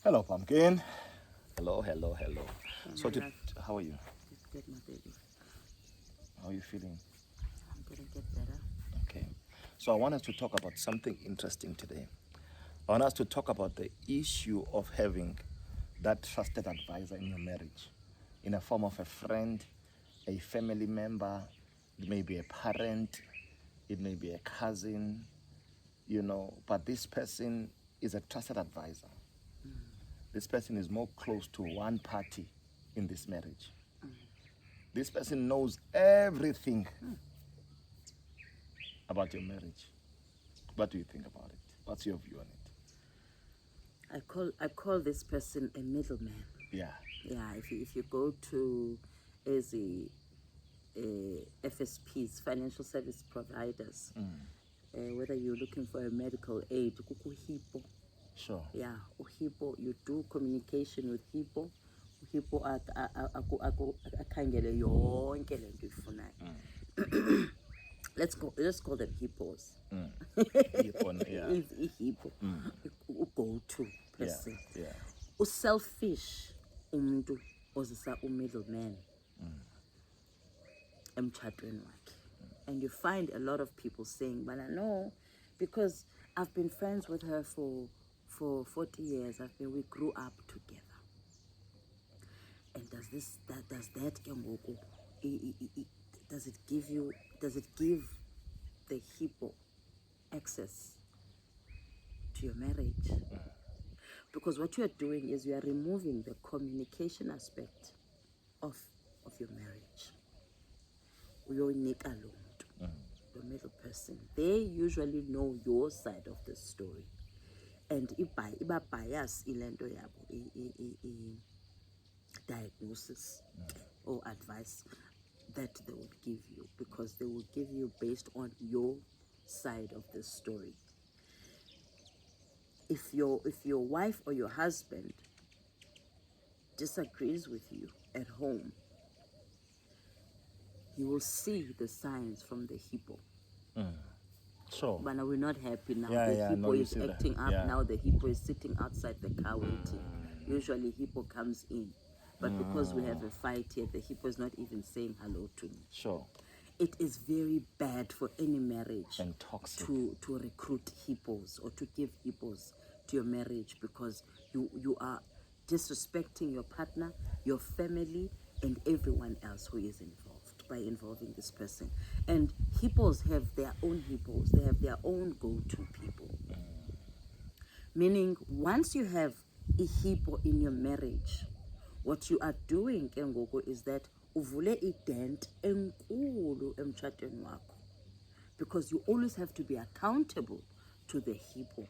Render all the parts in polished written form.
Hello, Pumpkin. Hello, hello, hello. And So, I love how are you? it's good, my baby. How are you feeling? I'm gonna get better. Okay. So, I want us to talk about something interesting today. I want us to talk about the issue of having that trusted advisor in your marriage, in a form of a friend, a family member, it may be a parent, it may be a cousin, but this person is a trusted advisor. This person is more close to one party in this marriage. This person knows everything about your marriage. What do you think about it? What's your view on it? I call this person a middleman. Yeah. Yeah, if you go to as a FSPs, financial service providers, whether you're looking for a medical aid, kuku Sure. yeah, uHippo, you do communication with Hippo. uHippo akhangele yonke lento uyifunayo. Let's call them hippos. Yeah. Is ihippo go-to Yeah. person. Yeah. Selfish umuntu ozisa middleman emtshatweni wakhe. And you find a lot of people saying, but I know, because I've been friends with her for 40 years. We grew up together. And does that ke ngoku, does it give the hippo access to your marriage? Because what you are doing is you are removing the communication aspect of your marriage. Uyoyinika lo muntu, the middle person. They usually know your side of the story. And iba bias ilento yabo, diagnosis or advice that they would give you, because they will give you based on your side of the story. If your wife or your husband disagrees with you at home, you will see the signs from the hippo. Sure. But now we're not happy now. Yeah, The yeah, hippo no, you is see that. acting up. Yeah. Now the hippo is sitting outside the car waiting. Usually hippo comes in. But because we have a fight here, the hippo is not even saying hello to me. Sure. It is very bad for any marriage And toxic. to recruit hippos or to give hippos to your marriage, because you are disrespecting your partner, your family, and everyone else who is involved by involving this person. And hippos have their own hippos. They have their own go-to people. Meaning, once you have a hippo in your marriage, what you are doing ke ngoku is that uvule ident enkulu emtshatweni wakho, because you always have to be accountable to the hippo.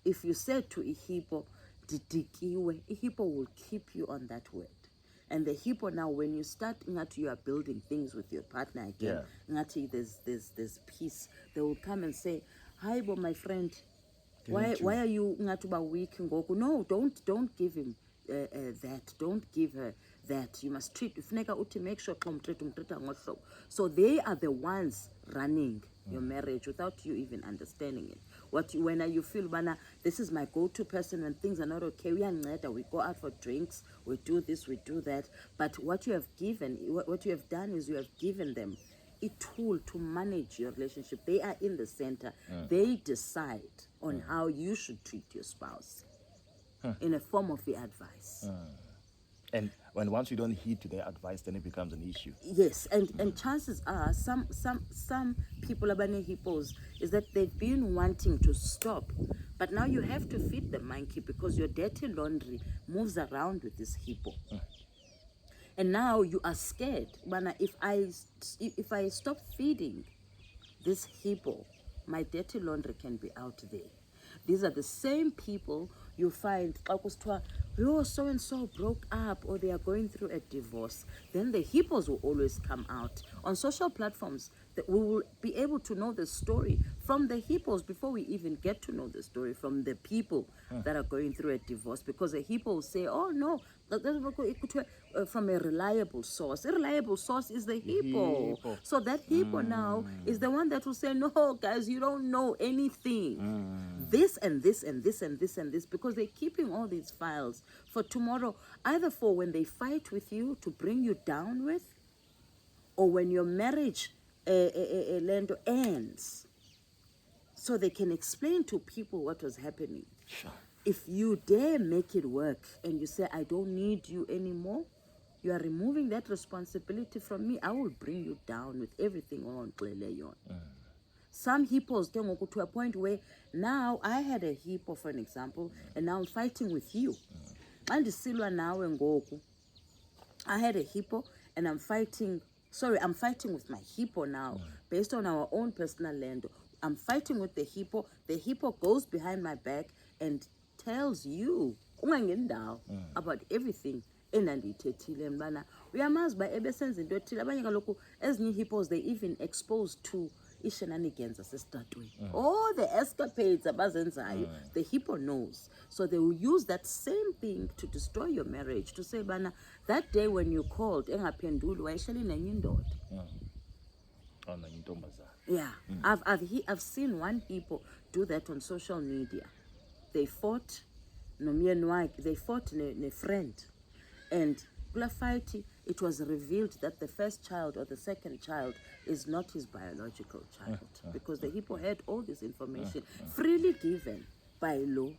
If you say to a hippo, didikiwe, a hippo will keep you on that word. And the hippo now, when you start, you are building things with your partner again, there's peace. They will come and say, hi, bo, my friend, why are you weak? No, don't give him that. Don't give her that. You must treat. Make sure. So they are the ones running your marriage without you even understanding it. When you feel, bana, this is my go-to person when things are not okay, we go out for drinks, we do this, we do that. But what you have done is you have given them a tool to manage your relationship. They are in the center. They decide on how you should treat your spouse in a form of the advice. And once you don't heed to their advice, then it becomes an issue. Yes, and chances are some people abane hippos is that they've been wanting to stop, but now you have to feed the monkey, because your dirty laundry moves around with this hippo. And now you are scared. But if I stop feeding this hippo, my dirty laundry can be out there. These are the same people you find, so and so broke up, or they are going through a divorce. Then the hippos will always come out on social platforms. We will be able to know the story from the hippos before we even get to know the story from the people that are going through a divorce. Because a hippo will say, "Oh no, from a reliable source." A reliable source is the hippo. Hippo. So that hippo now is the one that will say, "No, guys, you don't know anything. This and this and this and this and this," because they're keeping all these files for tomorrow, either for when they fight with you to bring you down with, or when your marriage land ends, so they can explain to people what was happening. Sure. If you dare make it work and you say, "I don't need you anymore," you are removing that responsibility from me. I will bring you down with everything on Kleleyon. Some hippos can go to a point where now I had a hippo, for an example, and now I'm fighting with you. And Silwa now and Goku. I had a hippo and I'm fighting with my hippo now, based on our own personal land. I'm fighting with the hippo. The hippo goes behind my back and tells you about everything. Enandithethile mbana uyamazi ba ebesenza into ethile. Abanye kaloku ezinye hippos, they even exposed to i-shenanigans asesitratweni. All the escapades abazenzayo, the hippo knows. So they will use that same thing to destroy your marriage, to say, bana, that day when you called, engaphenduli wayehleli nenye indoda. Yeah, I've seen one hippo do that on social media. They fought they fought a friend, and kula fight, it was revealed that the first child or the second child is not his biological child, because the hippo had all this information freely given by law.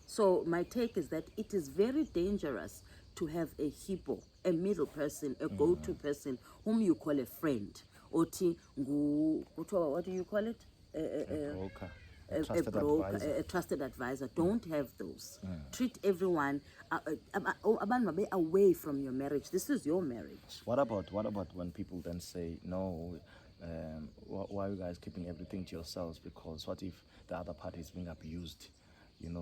So my take is that it is very dangerous to have a hippo, a middle person, a go-to person whom you call a friend. What do you call it? A broker. A trusted advisor. Don't have those. Treat everyone away from your marriage. This is your marriage. What about when people then say, "No, why are you guys keeping everything to yourselves? Because what if the other party is being abused?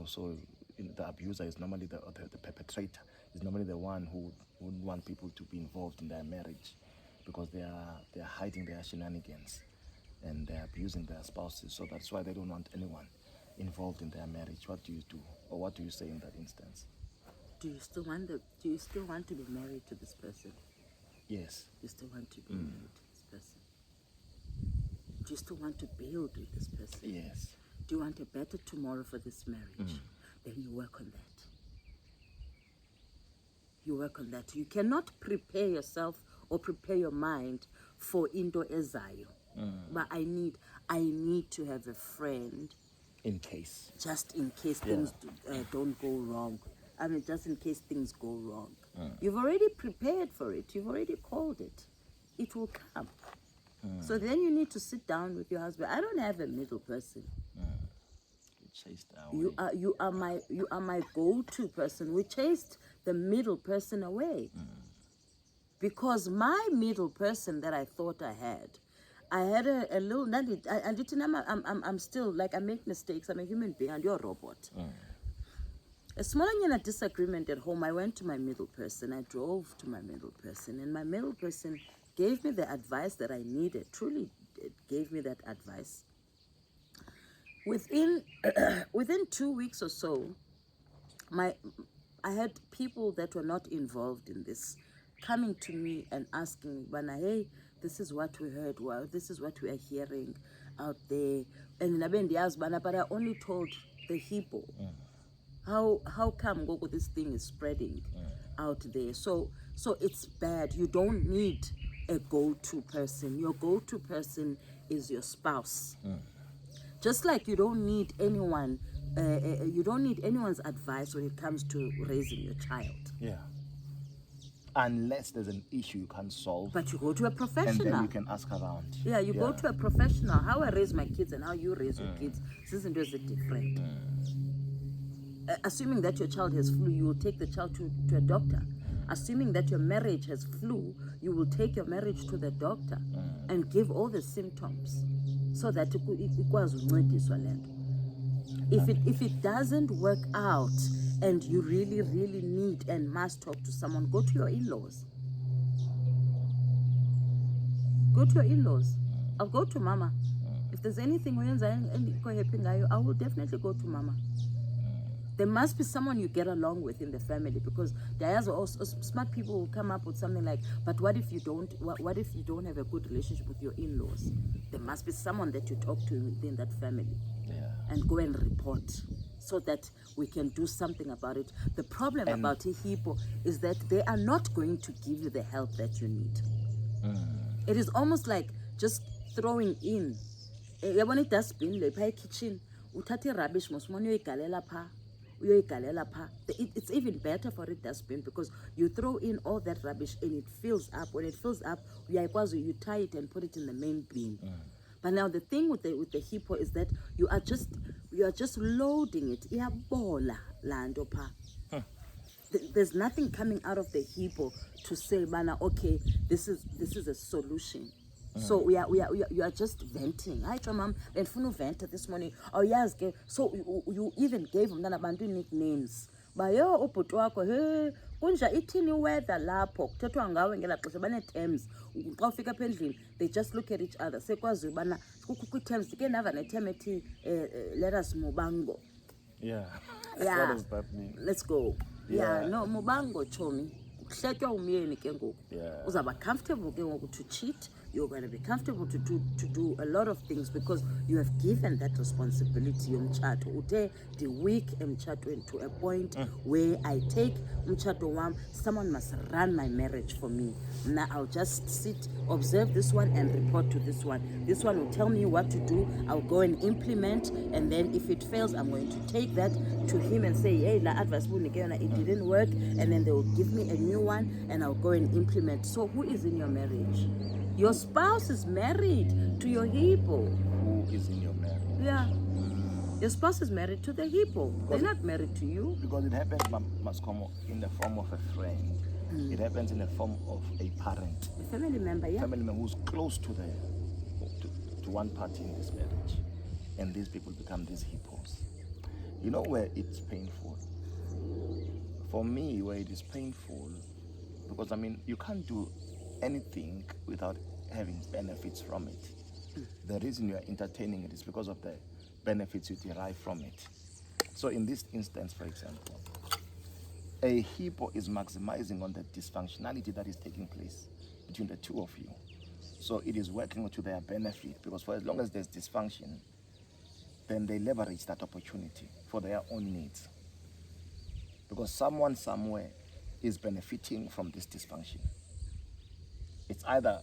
So the abuser is normally the perpetrator. Is normally the one who wouldn't want people to be involved in their marriage, because they are hiding their shenanigans and they're abusing their spouses. So that's why they don't want anyone involved in their marriage." What do you do, or what do you say in that instance? Do you still want to be married to this person? Yes. You still want to be married to this person? Do you still want to build with this person? Yes. Do you want a better tomorrow for this marriage? Then you work on that. You work on that. You cannot prepare yourself or prepare your mind for into ezayo. But I need to have a friend, In case. just in case things don't go wrong. I mean, just in case things go wrong. You've already prepared for it. You've already called it. It will come. So then you need to sit down with your husband. I don't have a middle person. You chased away. You are my go-to person. We chased the middle person away, because my middle person that I thought I had a little. I'm still, like, I make mistakes. I'm a human being, and you're a robot. A small disagreement at home, I went to my middle person. I drove to my middle person, and my middle person gave me the advice that I needed. Truly, it gave me that advice. Within 2 weeks or so, I had people that were not involved in this coming to me and asking, "Bana, hey, this is what we heard. Well, this is what we are hearing out there." And but I only told the hippo. How come this thing is spreading out there? So it's bad. You don't need a go-to person. Your go-to person is your spouse. Just like you don't need anyone. You don't need anyone's advice when it comes to raising your child. Yeah. Unless there's an issue you can't solve. But you go to a professional. And then you can ask around. Yeah, you go to a professional. How I raise my kids and how you raise your kids, this is different. Assuming that your child has flu, you will take the child to a doctor. Assuming that your marriage has flu, you will take your marriage to the doctor and give all the symptoms so that if it doesn't work out and you really, really need and must talk to someone, go to your in-laws. Go to your in-laws. I'll go to mama. If there's anything I will definitely go to mama. There must be someone you get along with in the family, because there's also smart people will come up with something like, but what if you don't? What if you don't have a good relationship with your in-laws? There must be someone that you talk to within that family, and go and report, so that we can do something about it. The problem about Ihipo is that they are not going to give you the help that you need. It is almost like just throwing in. Yabona idustbin le pha kitchen, uthatha irubbish mosmona uyoyigalela pha. It's even better for a dustbin, because you throw in all that rubbish and it fills up. When it fills up, you tie it and put it in the main bin. But now the thing with the hippo is that you are just loading it. Iyabola la nto pha. There's nothing coming out of the hippo to say, "Mana, okay, this is a solution." So you are just venting. Hi, mom, and funu vent this morning. Oh yes, so you even gave them abantu nicknames. Bayo ubhuti wakho, hey, kunja ithini weather lapho. Kuthethwa ngawe ngela xesha bane-terms. Xa ufika apha endlini, they just look at each other. Sekwazi ubana kukho terms ke nava ne-term ethi let us mubango. Yeah. Yeah. What does that mean? Let's go. Yeah. No, mubango chomi. Kuhletywa umyeni ke ngoku. Yeah. Uzaba comfortable ke ngoku to cheat. You're going to be comfortable to do a lot of things, because you have given that responsibility yomtshato. Ude the week emtshatweni to a point where I take umtshato wam, someone must run my marriage for me. Now I'll just sit, observe this one and report to this one. This one will tell me what to do. I'll go and implement, and then if it fails, I'm going to take that to him and say, hey, la advice it didn't work, and then they will give me a new one and I'll go and implement. So who is in your marriage? Your spouse is married to your hippo. Who is in your marriage? Yeah. Your spouse is married to the hippo. They're not married to you. Because it happens, Maskomo, in the form of a friend. It happens in the form of a parent. A family member, yeah. Family member who's close to one party in this marriage. And these people become these hippos. You know where it's painful? For me, where it is painful, because you can't do anything without having benefits from it. The reason you are entertaining it is because of the benefits you derive from it. So in this instance, for example, a hippo is maximizing on the dysfunctionality that is taking place between the two of you. So it is working to their benefit, because for as long as there's dysfunction, then they leverage that opportunity for their own needs. Because someone somewhere is benefiting from this dysfunction. It's either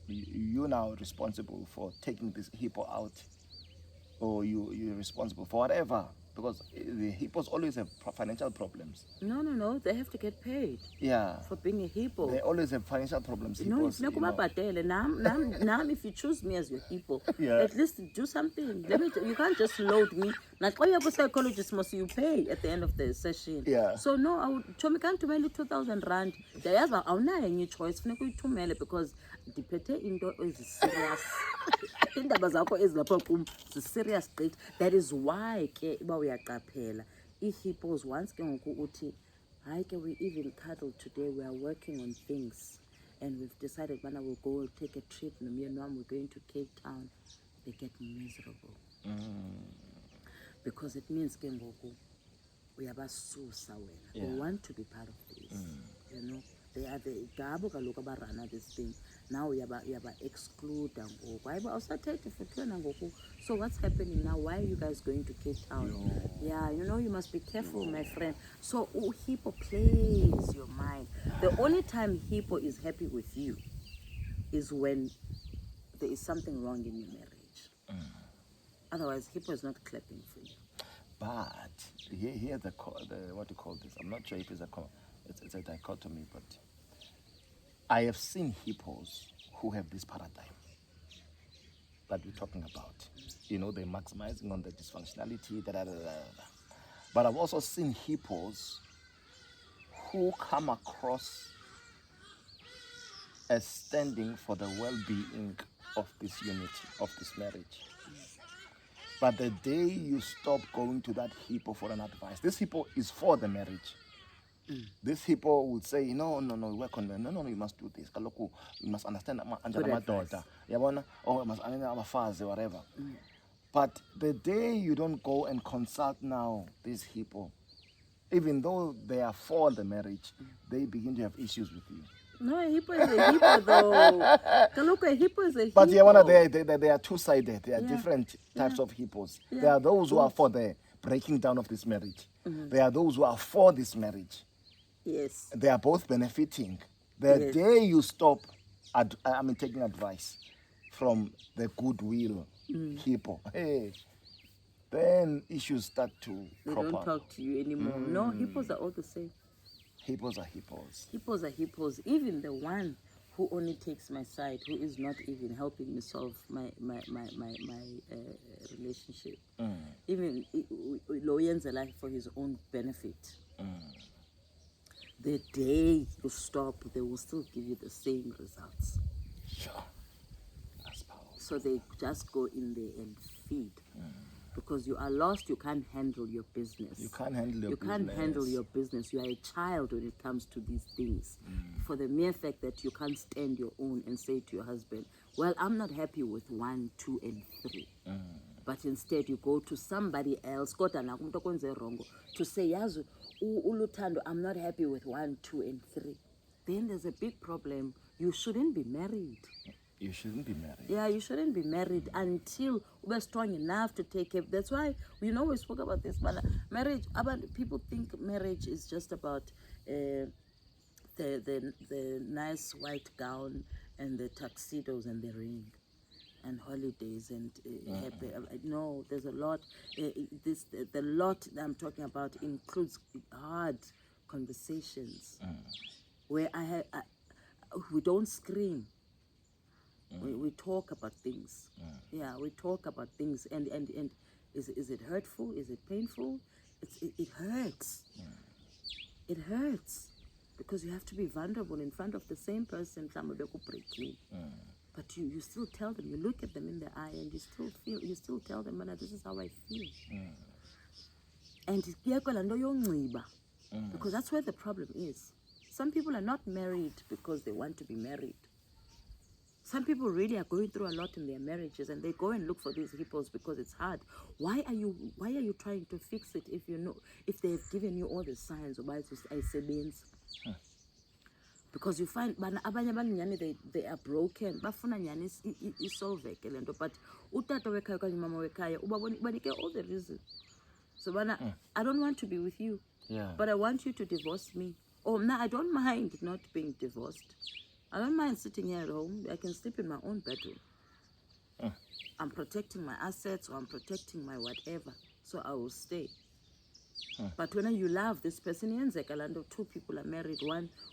you're now responsible for taking this hippo out, or you're responsible for whatever, because the hippos always have financial problems. No, they have to get paid. Yeah. For being a hippo. They always have financial problems. No, Hippos, now if you choose me as your hippo, Yeah. at least do something. You can't just load me. Now, all your psychologist must you pay at the end of the session. Yeah. So no, I would can't 2,000 rand. There's any choice because diphethe into eziserious. Indaba zakho ezilapha kum ziserious straight. That is why ke uba uyaqaphela ii-hippos once ke ngoku uthi hayi ke we even cuddled today, we are working on things and we've decided bana we'll go take a trip nomyeni wam, we're going to Cape Town, they get miserable. Because it means ke ngoku uyabasusa wena. They want to be part of this. You know, they are the gabo kaloku abarana this thing. Now yaba exclude ngoku. Hayiba awusathethe futhi wena ngoku. So what's happening now? Why are you guys going to Cape Town? Yeah, you know, you must be careful, my friend. So hippo plays your mind. The only time hippo is happy with you is when there is something wrong in your marriage. Otherwise, hippo is not clapping for you. But here the what do you call this? I'm not sure if it's a dichotomy, but I have seen hippos who have this paradigm that we're talking about. You know, they're maximizing on the dysfunctionality, But I've also seen hippos who come across as standing for the well-being of this unity, of this marriage. But the day you stop going to that hippo for an advice, this hippo is for the marriage. These people would say, no, work on them. No, you must do this. Kaloku, you must understand my daughter. Yabona, or you must understand my father, whatever. But the day you don't go and consult now these people, even though they are for the marriage, they begin to have issues with you. No, a hippo is a hippo though. Look, a hippo is a hippo. But they are two-sided. There are different types of hippos. There are those who are for the breaking down of this marriage. There are those who are for this marriage. Yes. They are both benefiting. The day you stop, taking advice from the goodwill hippo, hey, then issues start to crop up. They don't talk to you anymore. No, hippos are all the same. Hippos are hippos. Hippos are hippos. Even the one who only takes my side, who is not even helping me solve my relationship. Even lawyers are like for his own benefit. The day you stop, they will still give you the same results. Sure. That's powerful. So they just go in there and feed. Because you are lost, you can't handle your business. You can't handle your business. You can't handle your business. You are a child when it comes to these things. For the mere fact that you can't stand your own and say to your husband, well, I'm not happy with 1, 2, and 3. But instead you go to somebody else, to say, Yazu, Ulutando, I'm not happy with 1, 2, and 3. Then there's a big problem. You shouldn't be married. You shouldn't be married. Yeah, you shouldn't be married until we're strong enough to take care. That's why we spoke about this. But marriage, people think marriage is just about the nice white gown and the tuxedos and the ring and holidays and happy. No, there's a lot. The lot that I'm talking about includes hard conversations where we don't scream. We talk about things. Yeah, we talk about things. And is it hurtful? Is it painful? It hurts. It hurts. Because you have to be vulnerable in front of the same person. But you still tell them, you look at them in the eye and you still tell them, man, this is how I feel. And because that's where the problem is. Some people are not married because they want to be married. Some people really are going through a lot in their marriages and they go and look for these hippos because it's hard. Why are you trying to fix it if they've given you all the signs of sebenzi? Because you find they are broken. Bafuna nyani isolveke lento, but utata wekhaya kanye mama wekhaya ubanike all the reasons. So I don't want to be with you. Yeah. But I want you to divorce me. Oh, no, I don't mind not being divorced. I don't mind sitting here at home. I can sleep in my own bedroom. I'm protecting my assets or I'm protecting my whatever. So I will stay. But when you love this person, two people are married.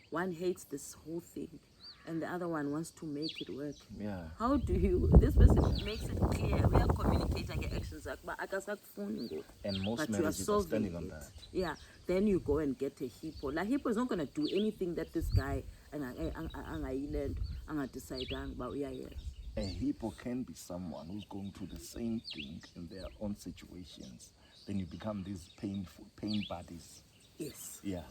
One hates this whole thing and the other one wants to make it work. Yeah. How do you, this person makes it clear. We are communicating actions. And most marriages are standing on that. Yeah. Then you go and get a hippo. Like hippo is not going to do anything that this guy decide about. Yeah. A hippo can be someone who's going through the same thing in their own situations. Then you become these pain buddies. Yes. Yeah.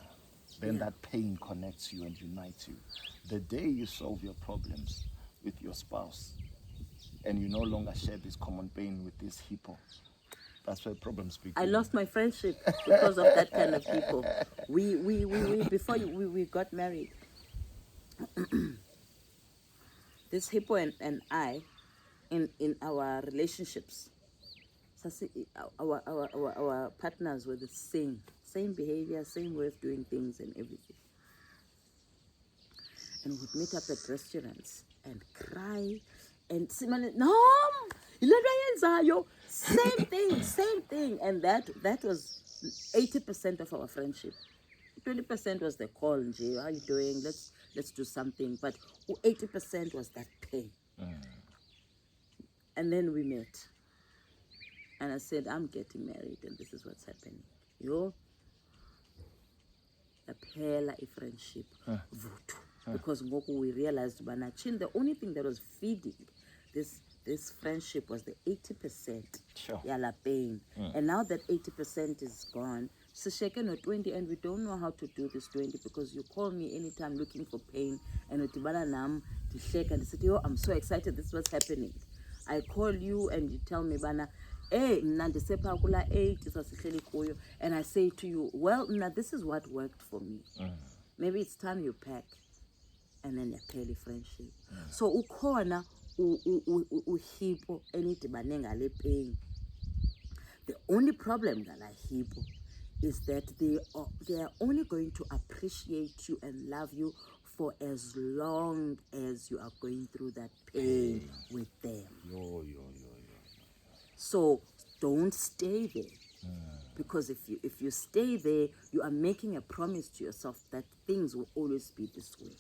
Then that pain connects you and unites you. The day you solve your problems with your spouse and you no longer share this common pain with this hippo, that's where problems begin. I lost my friendship because of that kind of people. We before we got married, this hippo and I, in our relationships, our partners were the same behavior, same way of doing things and everything. And we'd meet up at restaurants and cry and say, no, same thing. And that was 80% of our friendship. 20% was the call, Jay, how are you doing? Let's do something. But 80% was that pain. And then we met. And I said, I'm getting married and this is what's happening. A friendship. Because we realized the only thing that was feeding this friendship was the 80% pain. And now that 80% is gone, Sisheke no 20 and we don't know how to do this 20 because you call me anytime looking for pain and utibana nam to shake and say, oh, I'm so excited, this is what's happening. I call you and you tell me bana, hey, nandisepa kula 8 isasihleli kuyo, and I say to you, well, this is what worked for me. Maybe it's time you pack. And then yaphela friendship. So ukhona uhipo enidibane ngale pain. The only problem ngala hipo is that they are only going to appreciate you and love you for as long as you are going through that pain with them. So don't stay there. Because if you stay there, you are making a promise to yourself that things will always be this way.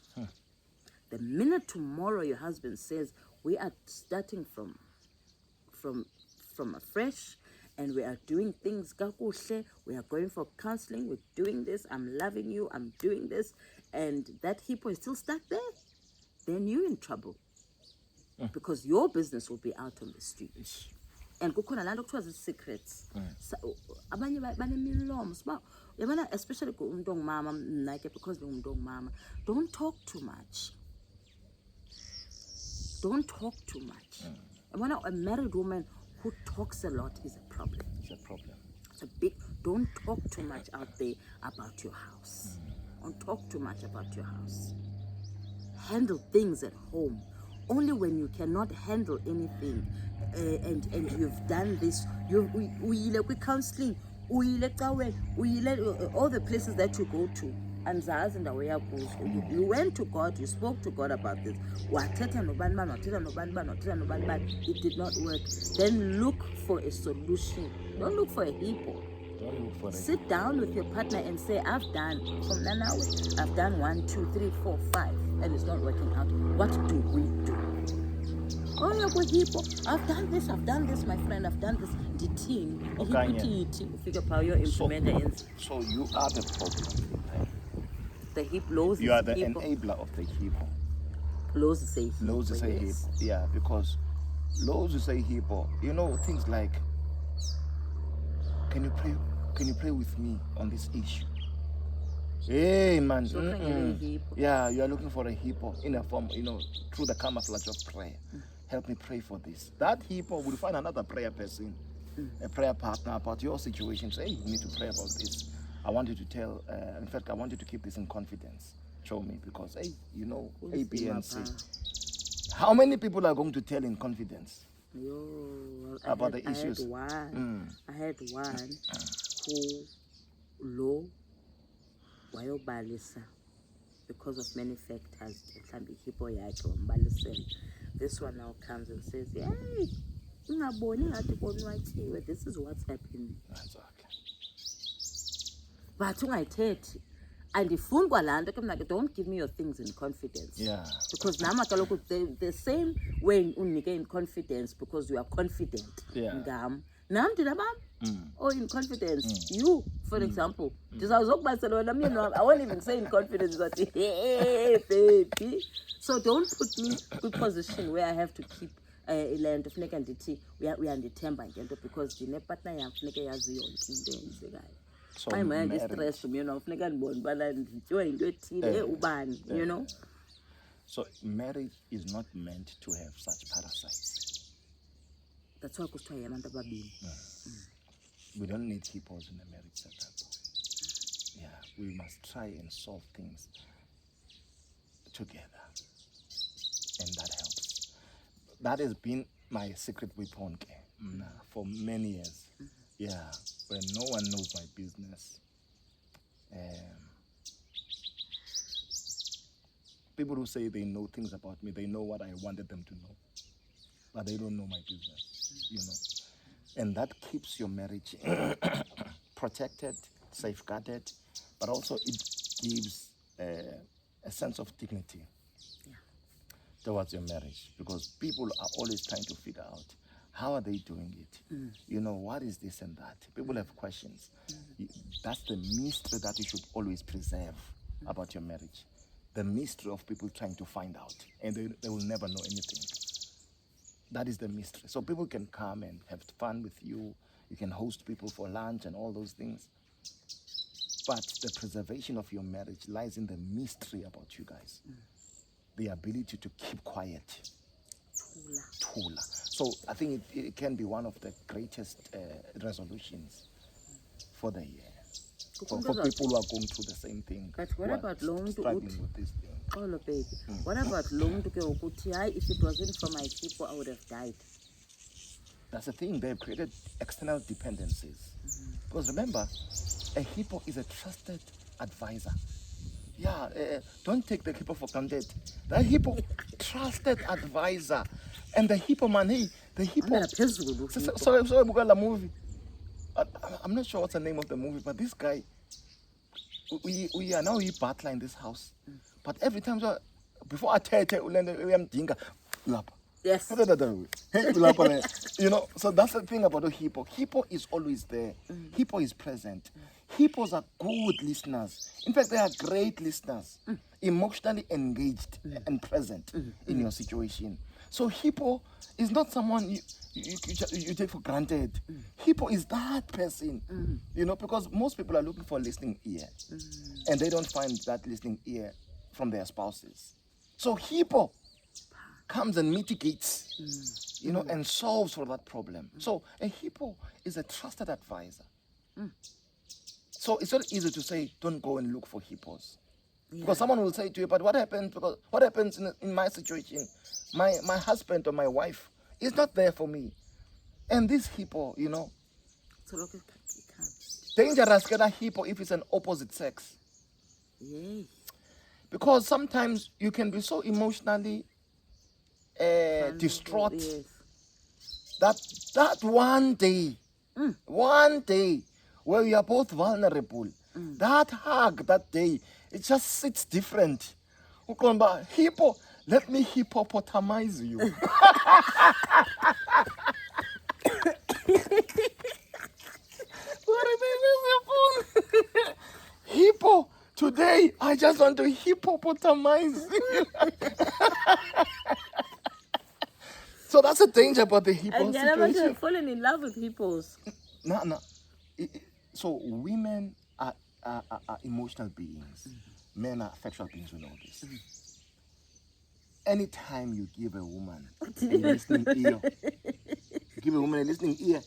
The minute tomorrow your husband says, we are starting from afresh, and we are doing things kakuhle, we are going for counseling, we're doing this, I'm loving you, I'm doing this, and that hippo is still stuck there, then you're in trouble. Because your business will be out on the street. And kukhona laa nto kuthiwa zii-secrets. Abanye banemilomo siba uyabona, especially kumuntu ongumama mna ke, because ndingumuntu ongumama, don't talk too much. Don't talk too much. A married woman who talks a lot is a problem. It's a problem. It's a big, don't talk too much out there about your house. Don't talk too much about your house. Handle things at home. Only when you cannot handle anything and you've done this, we counseling, all the places that you go to. And you went to God, you spoke to God about this. It did not work. Then look for a solution. Don't look for a hippo. Don't look for it. Sit down with your partner and say, I've done from now, I've done 1, 2, 3, 4, 5, and it's not working out. What do we do? Oh, you're good hippo. I've done this, my friend. I've done this. The team. So you are the problem. The hip lows. You are the enabler of the hippo. Lows say hippo. Lows say hippo. Yeah, because lows say hippo. You know, things like, can you pray with me on this issue? Hey man, yeah, you are looking for a hippo in a form, through the camouflage of prayer. Help me pray for this. That hippo will find another prayer person, a prayer partner about your situation. Say, hey, you need to pray about this. I want you to tell, in fact, I want you to keep this in confidence. Show me, because, hey, A, B, and C. How many people are going to tell in confidence about the issues? I had one who low wayobalisa because of many factors. This one now comes and says, hey, this is what's happening. Exactly. But ungayithethe andifuni kwalaa nto ke mna ke, don't give me your things in confidence. Yeah. Because nama kaloku the same way unike in confidence because you are confident ngam nam ndina bam or in confidence you, for example, ndizawuzokubalisela wena myeni wam, I won't even say in confidence that hey baby. So don't put me in a position where I have to keep ile nto funeka ndithi uyandithemba ngento, because ndinepartner yam funeka yazi yonke into eyenzekayo. So So marriage is not meant to have such parasites. That's why We don't need hippos in a marriage setup. Yeah, we must try and solve things together, and that helps. That has been my secret weapon for many years. Yeah, when no one knows my business. People who say they know things about me, they know what I wanted them to know, but they don't know my business, And that keeps your marriage protected, safeguarded, but also it gives a sense of dignity towards your marriage, because people are always trying to figure out, how are they doing it? What is this and that? People have questions. That's the mystery that you should always preserve about your marriage. The mystery of people trying to find out, and they will never know anything. That is the mystery. So people can come and have fun with you. You can host people for lunch and all those things. But the preservation of your marriage lies in the mystery about you guys. The ability to keep quiet. Thula. So I think it can be one of the greatest resolutions for the year. For people who are going through the same thing. But what about struggling with this thing? Oh, baby. What about long to go? If it wasn't for my people, I would have died. That's the thing. They've created external dependencies. Because remember, a hippo is a trusted advisor. Yeah, don't take the hippo for granted. The hippo, trusted advisor. And the hippo, man, hey, the hippo. Sorry, Bugala movie. I'm not sure what's the name of the movie, but this guy, we are now butler in this house. But every time, before I tell you, yes. You know, so that's the thing about a hippo. Hippo is always there. Hippo is present. Hippos are good listeners. In fact, they are great listeners, emotionally engaged and present in your situation. So hippo is not someone you take for granted. Hippo is that person, you know, because most people are looking for a listening ear, and they don't find that listening ear from their spouses. So hippo comes and mitigates, you know, and solves for that problem. So a hippo is a trusted advisor. So it's not easy to say, don't go and look for hippos. Yeah. Because someone will say to you, but what happens? Because what happens in my situation? My husband or my wife is not there for me. And this hippo, you know, dangerous get a hippo if it's an opposite sex. Yes. Because sometimes you can be so emotionally distraught, yes, that one day where you are both vulnerable, that hug that day, it just sits different. Hippo, let me hippopotamize you. Hippo, today I just want to hippopotamize you. So that's a danger about the hippo and situation. And you're falling in love with hippos. No. So women are emotional beings. Men are factual beings, we know this. Anytime you give a woman a listening ear,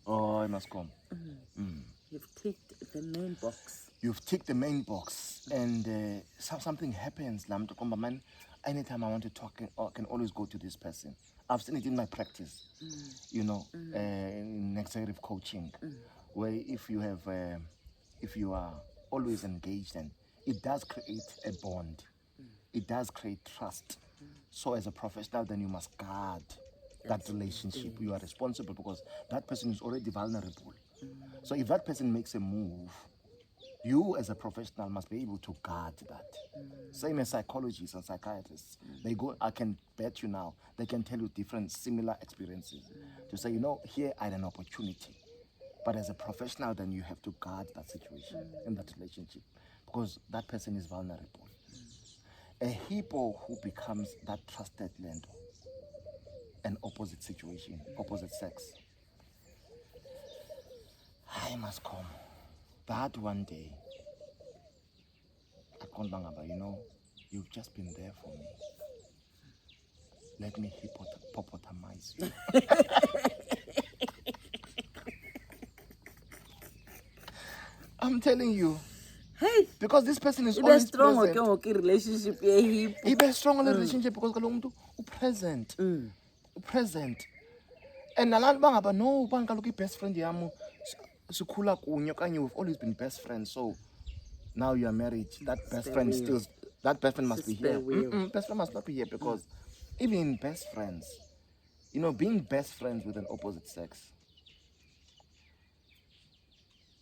oh, I must come. You've ticked the main box. You've ticked the main box, and something happens. Man, anytime I want to talk, I can always go to this person. I've seen it in my practice, you know, in executive coaching, where if you are always engaged, and it does create a bond, it does create trust. So as a professional, then you must guard that relationship. You are responsible because that person is already vulnerable. So if that person makes a move, you as a professional must be able to guard that. Same as psychologists and psychiatrists. They go, I can bet you now, they can tell you different similar experiences to say, you know, here I had an opportunity. But as a professional, then you have to guard that situation in that relationship because that person is vulnerable. A hippo who becomes that trusted lender, an opposite situation, opposite sex, I must come. That one day, you know, you've just been there for me. Let me hippopotamize you. I'm telling you. Hey, because this person is always strong present. Relationship. He be strong in a relationship because kaloku present. Present. And nalantu bangaba no bangaloku best friend yamu sikhula kunye okanye we've always been best friends, so now you are married. That best friend must be here. Best friend must not be here because even in best friends, you know, being best friends with an opposite sex,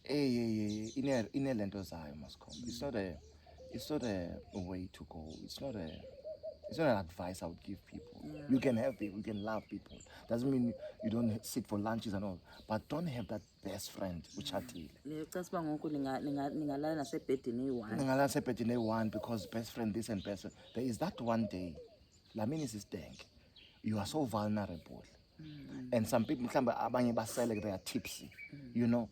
inelento zayo must come. It's not a way to go. It's not an advice I would give people. Yeah. You can have people, you can love people. Doesn't mean you don't sit for lunches and all, but don't have that best friend which I tell. One because best friend this and best friend. There is that one day, Lamini is dank. You are so vulnerable. And some people they are tipsy, you know.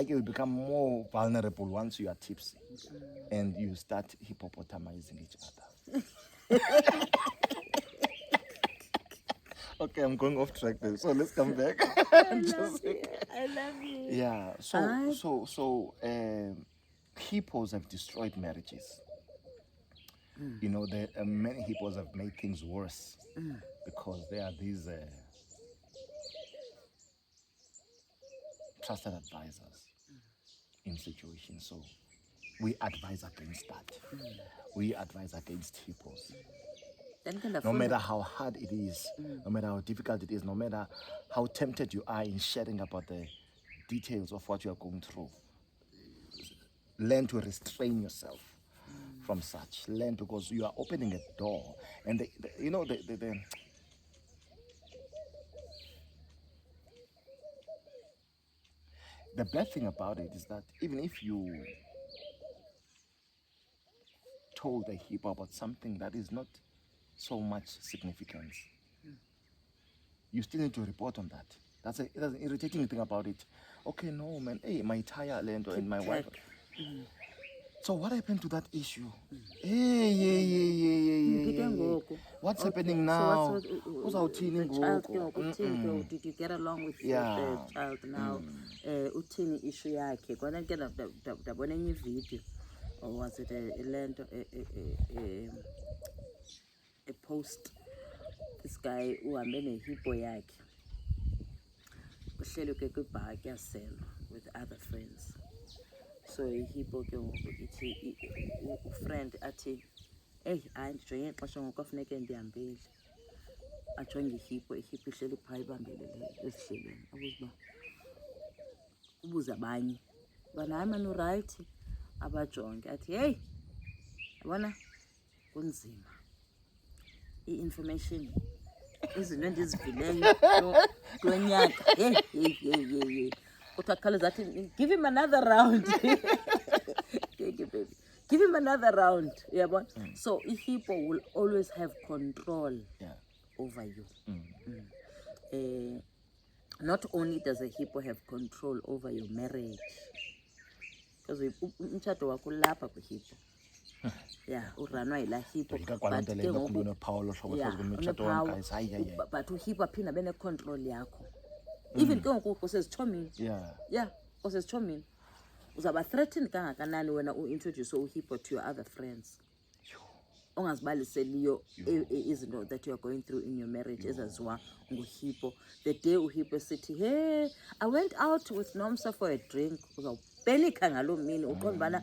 You become more vulnerable once you are tipsy and you start hippopotamizing each other. Okay, I'm going off track there. So let's come back. I love you. I love you. Yeah. Hippos have destroyed marriages. You know, many hippos have made things worse because there are these trusted advisors in situations. So we advise against that. We advise against hippos. No matter how hard it is, no matter how difficult it is, no matter how tempted you are in sharing about the details of what you are going through, learn to restrain yourself from such. Learn, because you are opening a door. And the bad thing about it is that even if you told a hippo about something that is not so much significance, you still need to report on that. That's an irritating thing about it. Okay, no, man. Hey, my tire land and my wife. So what happened to that issue? Hey. What's happening now? What's our the child? Did you get along with the child now? Utini issue yakhe. Kwana ke dabona enye video, or was it a land a post? This guy uhambe nehippo yakhe. Uhleli ke kwibhar kuyaselwa with other friends. So ihippo ke ngoku ithi ufriend athi, hey, hayi ndijonge ixesha ngoku afuneke ndihambile. Ajonge ihippo ihleli phaa ibambelele esihlelweni. Akuziba ubuza abanye ubana hayi mani urayithi, abajonge athi, hey, yabona kunzima i-information, izinto endizivileyo kulo nyaka. Hey. Kuthiwa akhawuleza athi, give him another round. Thank you, baby. Give him another round. Yabona? So ihippo will always have control over you. Not only does a hippo have control over your marriage, because umtshato wakho ulapha kwihippo. Yeah, uranwa yila hippo. But uhippo aphinda abe ne-control yakho. Even ke ngoku kusezithomini. Yeah, kusezithomini. Uzaba threatened kangakanani wena u-introduce uhippo to your other friends. Ongazibaliseliyo izinto that you are going through in your marriage ezaziwa nguhippo. The day uhippo sithi, hey, I went out with Nomsa for a drink, uzawupenika ngaloo mini uqonda ubana,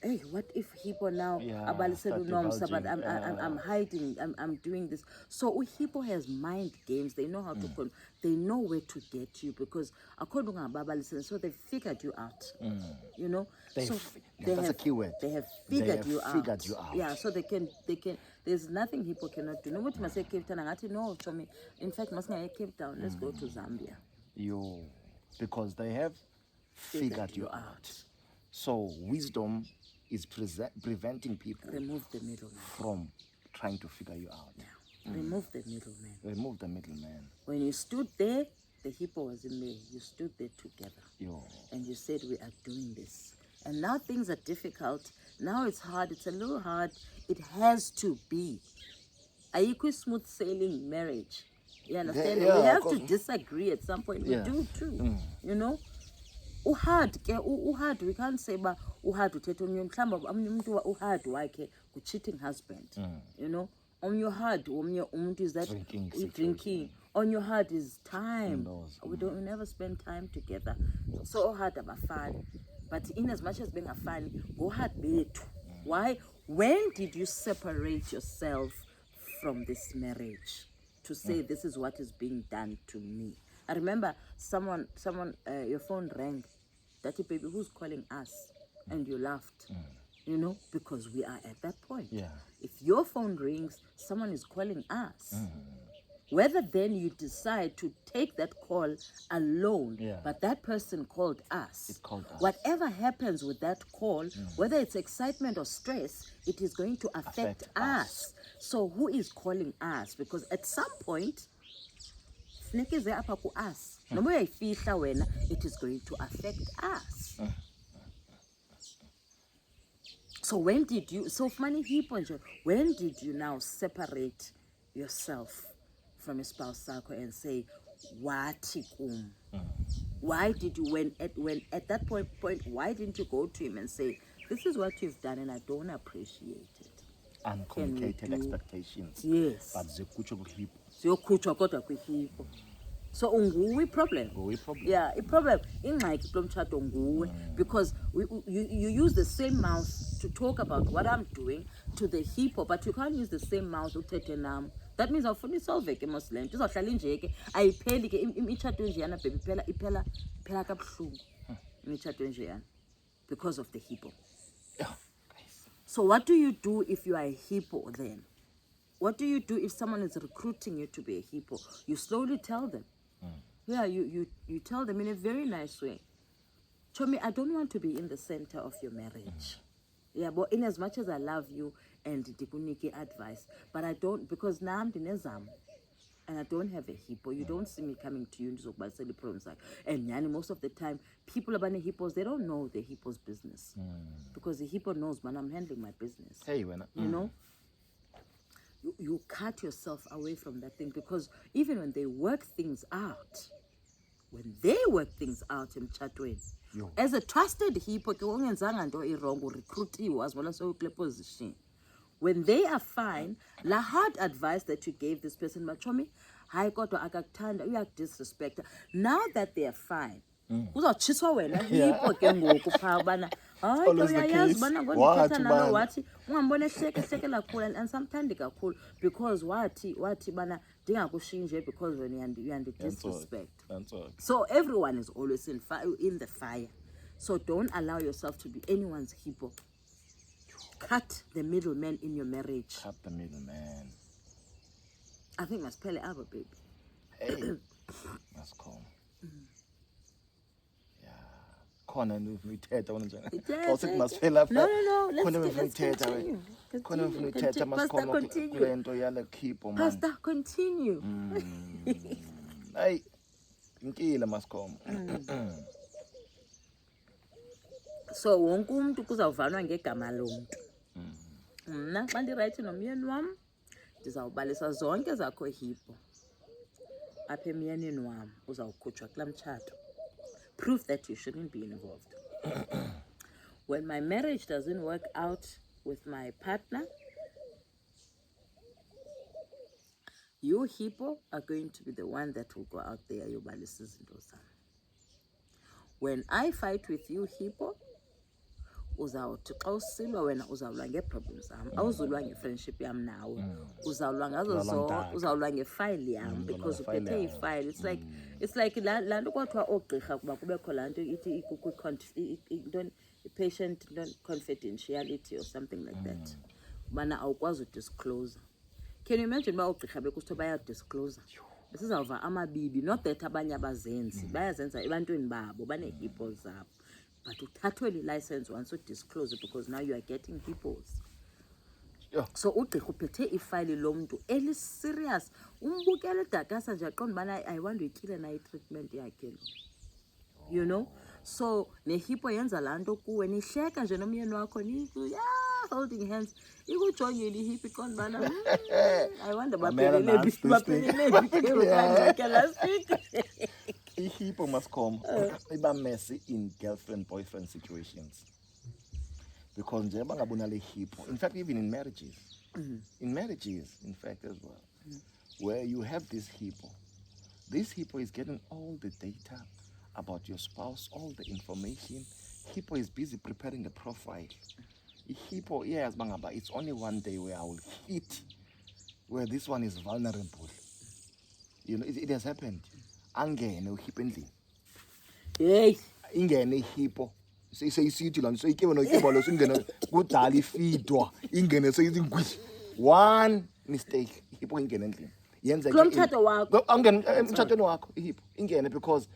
hey, what if hippo now abalisela uNomsa, but I'm hiding, I'm doing this. So uhippo has mind games. They know how to they know where to get you, because according to babalisela, so they figured you out. You know, that's a key word. They have figured you out. Yeah, so they can. There's nothing hippo cannot do. Nobody must say Cape Town. I got to know, Tommy. In fact, must not Cape Town. Let's go to Zambia. Because they have figured you out. So wisdom is preventing people. Remove the middleman from trying to figure you out. Yeah. Remove the middleman. Remove the middleman. When you stood there, the hippo was in there. You stood there together. And you said, we are doing this. And now things are difficult. Now it's hard. It's a little hard. It has to be. Ayikho smooth sailing marriage. You understand? We have to disagree at some point. We do too. You know? Uhard we can't say ba uhard uthetha omnye mhlamba omnye umuntu uhard wakhe cheating husband. You know, on your heart omnye umuntu is that drinking. On your heart is time. We never spend time together. So hard abafani. But in as much as being afani, go hard bethu. Why? When did you separate yourself from this marriage to say this is what is being done to me? I remember someone your phone rang. Daddy baby, who's calling us? And you laughed. You know, because we are at that point. If your phone rings, someone is calling us. Whether then you decide to take that call alone, but that person called us. It called us. Whatever happens with that call, whether it's excitement or stress, it is going to affect us. So who is calling us? Because at some point, snake is there up us. Noma uyayifihla wena, it is going to affect us. So when did you, so fumana ihippo nje, when did you now separate yourself from a spouse sakho and say, wathi kum? Why did you, when at that point, why didn't you go to him and say, this is what you've done and I don't appreciate it? Uncommunicated expectations. Yes. But zikutsho kuhippo. Siyokhutshwa kodwa kwihippo. So unguwe problem. Yeah, a problem. Ingxaki kulo mtshato nguwe, because you use the same mouth to talk about what I'm doing to the hippo, but you can't use the same mouth uthethe nam. That means awufuna isolve ke mos le nto izohlala inje ke ayipheli ke imitshato enjeyana baby iphela kabuhlungu imitshato enjeyana because of the hippo. So what do you do if you are a hippo then? What do you do if someone is recruiting you to be a hippo? You slowly tell them. Yeah, you tell them in a very nice way. Chomi, I don't want to be in the center of your marriage. Yeah, but in as much as I love you and dikunike advice, but I don't, because now I'm dinezam and I don't have a hippo. You don't see me coming to you and yani, most of the time, people about the hippos, they don't know the hippo's business. Because the hippo knows, man, I'm handling my business. Hey, when you know? You cut yourself away from that thing, because even when they work things out, emchatweni, as a trusted hippo, when they are fine, la hard advice that you gave this person, machomi, hayi kodwa akakuthanda, uyakudisrespecta. Now that they are fine, uzotshiswa wena hippo ke ngoku phaa ubana hayi uyayazi ubana ngondithetha nalo wathi ungambona ehlekela kakhulu, and samthandi kakhulu because wathi bana ndingakushinje because when you are disrespect. So everyone is always in the fire. So don't allow yourself to be anyone's hippo. Cut the middleman in your marriage. Cut the middleman. I think masipele aba baby. Hey, that's cool. Khona nifithetha wona njani awusithi masifela apha No, let's continue. Kule nto yale khipho man. Pastor, continue. Hey, inkile masikhoma. So wonke umuntu kuzawuvanwa ngegama lomuntu. Mna xa ndirayithi nomyeni wam ndizawubalisa zonke zakho hippo apha emyenini wam uzawukhutshwa kulaa mtshato. Proof that you shouldn't be involved. When my marriage doesn't work out with my partner, you hippo are going to be the one that will go out there. When I fight with you hippo, uzawuthi xa usilwa wena uzawulwa ngeeproblems zam, awuzulwa nge-friendship yam nawe, uzawulwa ngazo zonke, uzawulwa ngefayile yam because uphethe ifayile. It's like laa nto kwathiwa oogqirha kuba kubekho laa nto ithi patient confidentiality or something like that, ubana awukwazi udisclose. Can you imagine uba oogqirha bekusithiwa bayadisclose? Besizawuva amabibi, not that abanye abazenzi bayazenza ebantwini babo banee-hippo zabo, but uthathwe license once you disclose it, because now you are getting hippos. So ugqirha uphethe ifayile lomntu eli-serious, umbukele edakasa nje aqonda ubana ayiwanda uyityile nayo i-treatment yakhe lo. You know? So nehippo yenza laa nto kuwe, nihleka nje nomyeni wakho holding hands, ikujongile ihippo iqonda ubana ayiwanda baphelelephi last week. Ihippo must come iba messy in girlfriend-boyfriend situations. Because nje bangabona le hippo, in fact even in marriages, in fact as well, where you have this hippo is getting all the data about your spouse, all the information. Hippo is busy preparing a profile. Hippo, yes, bangaba, it's only one day where I will hit where this one is vulnerable. You know, it has happened. Angene uhippo endlini. Hey, ingene ihippo seyisithi la so ikebe noyikiba lo singene kudala ifidwa ingene seyizingwishi one mistake ihippo ingene endlini yenza kulo mtshato wakho angene emtshatweni wakho ihippo ingene because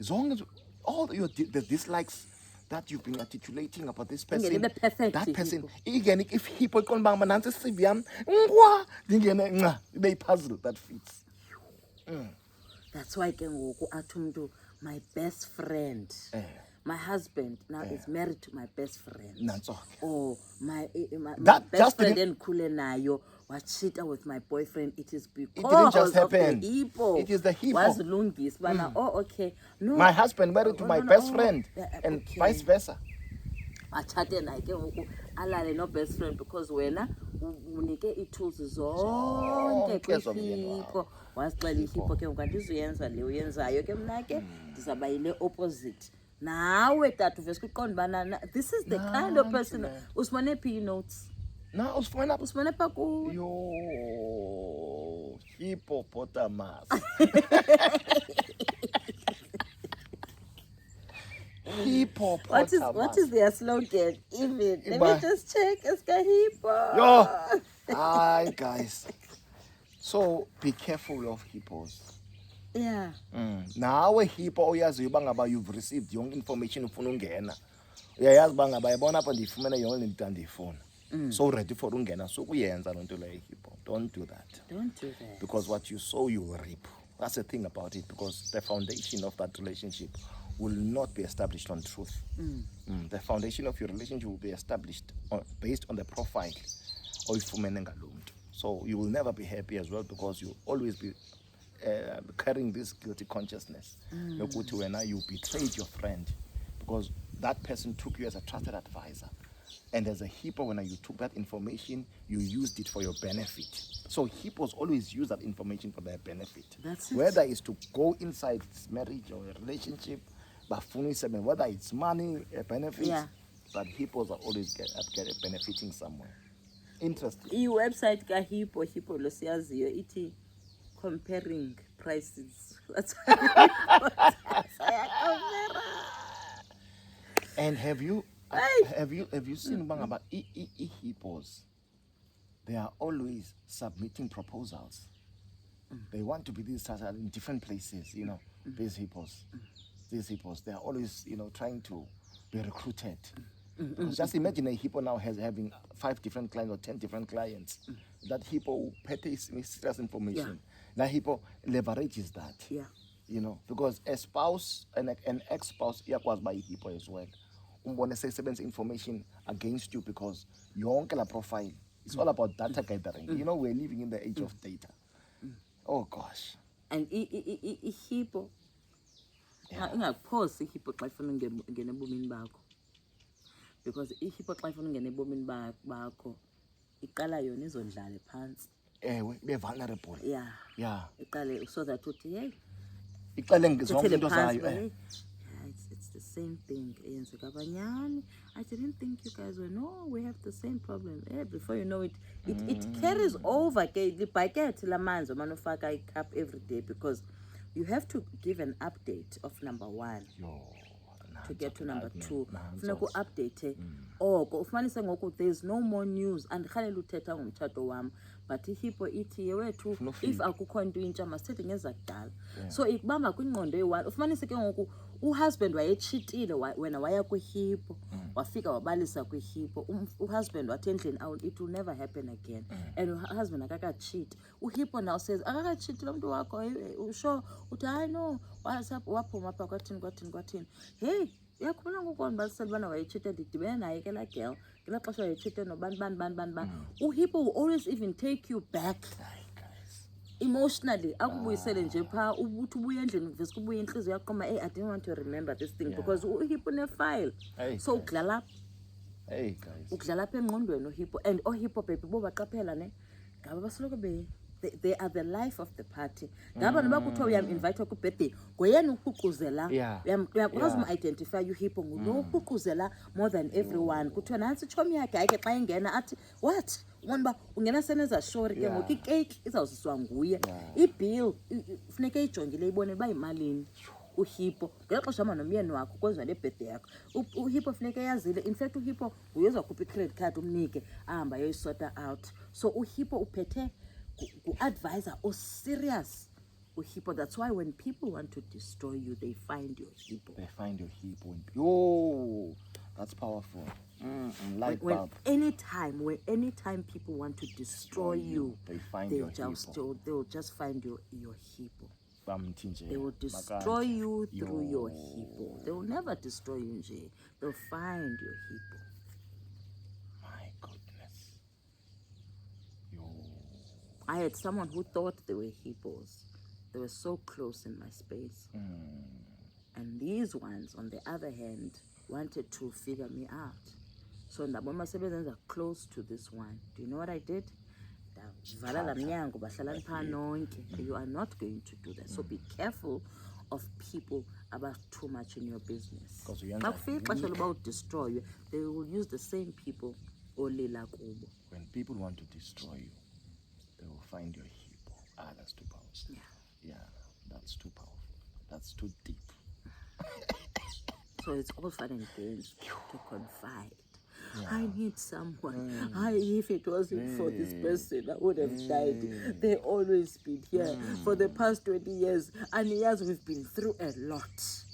as long as all the dislikes that you've been articulating about this person, that person ingene if hippo iqonda banga nansi CV yami ngwa ingene nca ibe puzzle that fits. That's why ke ngoku athi umntu my best friend. My husband now is married to my best friend. Or my That best just friend didn't- enkhule nayo wacheater with my boyfriend. It is because didn't just of the happen. hippo. It is the hippo. Wazilungisa bana, oh okay. No. My husband married to my best friend, and vice versa. Achate naye ke ngoku alale no best friend because wena unike ii-tools zonke kwihippo. Wasixela ihippo ke ngoku andizuyenza le uyenzayo ke mna ke ndizawuba yile opposite. Nawe tata uvese kuqonda ubana this is the kind of person. Usifumane phi ii-notes? Na usifumana Usifumane pha kuwe. Yo, hippopotamus. Hippopotamus. What is their slogan? Even let me just check. It's got hippo. Yo, hi guys. So be careful of hippos. Yeah. Nawe hippo uyaziyo uba ngaba you've received yonke information ufuna ungena. Uyayazi uba ngaba yabona apha ndiyifumene yonke into andiyifuna. So ready for ungena. So kuyenza loo nto leyo hippo. Don't do that. Don't do that. Because what you sow, you will reap. That's the thing about it, because the foundation of that relationship will not be established on truth. The foundation of your relationship will be established based on the profile of ifumene ngaloo mntu. So you will never be happy as well, because you'll always be carrying this guilty consciousness. Lokuthi wena you betrayed your friend because that person took you as a trusted advisor. And as a hippo, when you took that information, you used it for your benefit. So hippos always use that information for their benefit. That's it. Whether it's to go inside marriage or a relationship, whether it's money, a benefit, but hippos are always benefiting somewhere. Interesting. I-website kahippo lo siyaziyo ithi comparing prices. That's And have you seen about hippos? They are always submitting proposals. They want to be in different places, these hippos. These hippos, they are always, trying to be recruited. Because just imagine a hippo now having 5 different clients or 10 different clients. That hippo will purchase mysterious information. That hippo leverages that. Because a spouse, an ex-spouse, was by a hippo as well. Umbone sebenza information against you because yonke la profile. It's all about data gathering. We're living in the age of data. Oh gosh. And ihippo ingakuphosi ihippo xa ifuna ungena ebomini bakho, because ihippo xa ifuna ungena ebomini bakho iqala yona izondlale phantsi. Ewe be vulnerable. Yeah. Iqale so that uthi hey iqale ngizonke into zayo. It's the same thing. I didn't think you guys were. No, we have the same problem. Before you know it, it carries over. Libhakethe lamanzi manufaka cup every day, because you have to give an update of number 1 to get to number 2. Funeka update oko ufumanise ngoku there's no more news andikhalela uthetha ngomtshato wam, but ihippo ithi yewethu if akukho nto intsha masithethe ngezakudala. So ikubamba kwingqondo eyi-1. Ufumanise ke ngoku uhusband wayetshitile wena waya kwihippo wafika wabalisa kwihippo. Uhusband wathi endlini it will never happen again, and uhusband akakatshiti. Uhippo now says akakatshiti lo mntu wakho usho uthi hayi no waphuma apha kwathini. Hey, uyakhumbula ngokubona basele bana wayetshite ndidibene naye ke laa girl ngelaa xesha wayetshite nobani. Uhippo will always even take you back emotionally, akubuyisele nje phaa ubuthi ubuye endlini vese kubuye inhliziyo yaqoma I didn't want to remember this thing because uhippo une-file. So ukudlala ukudlala apha engqondweni uhippo. And ohippo baby bobaqaphela ne ngaba basoloko they are the life of the party. Ngaba noba kuthiwa uyam-invite kwibirthday ngoyena uququzela uyakwazi umu-identify uhippo ngulo uququzela more than everyone. Kuthiwa nantsi itshomi yakhe hayi ke xa ingena athi what ubona uba ungena seneza shori ke ngoku ikeyiki izawuziswa nguye. Ibill funeka iyijongile ibone uba yimalini uhippo ngelo xesha hamba nomyeni wakho kwenziwa le birthday yakho. Uhippo funeka yazile. In fact uhippo nguye ozakhupha i-credit card umnike ahamba ayoyisota out. So uhippo uphethe advisor or serious uhippo. That's why when people want to destroy you, they find your hippo. Oh, that's powerful. Light bulb. Anytime people want to destroy you, they find your hippo. They'll just find your hippo. They will destroy you through your hippo. They will never destroy you, nje. They'll find your hippo. My goodness. Yo. I had someone who thought they were hippos. They were so close in my space. And these ones, on the other hand, wanted to figure me out. So ndabona sebenza close to this one. Do you know what I did? Vala la mnyango, bahlala pha nonke. You are not going to do that. So be careful of people about too much in your business. Xa kufika ixesha loba destroy you, they will use the same people olila kubo. When people want to destroy you, they will find your hippo. That's too powerful. Yeah, that's too powerful. That's too deep. So it's all fun and games to confide. I need someone. If it wasn't for this person, I would have died. They always been here for the past 20 years. And years we've been through a lot.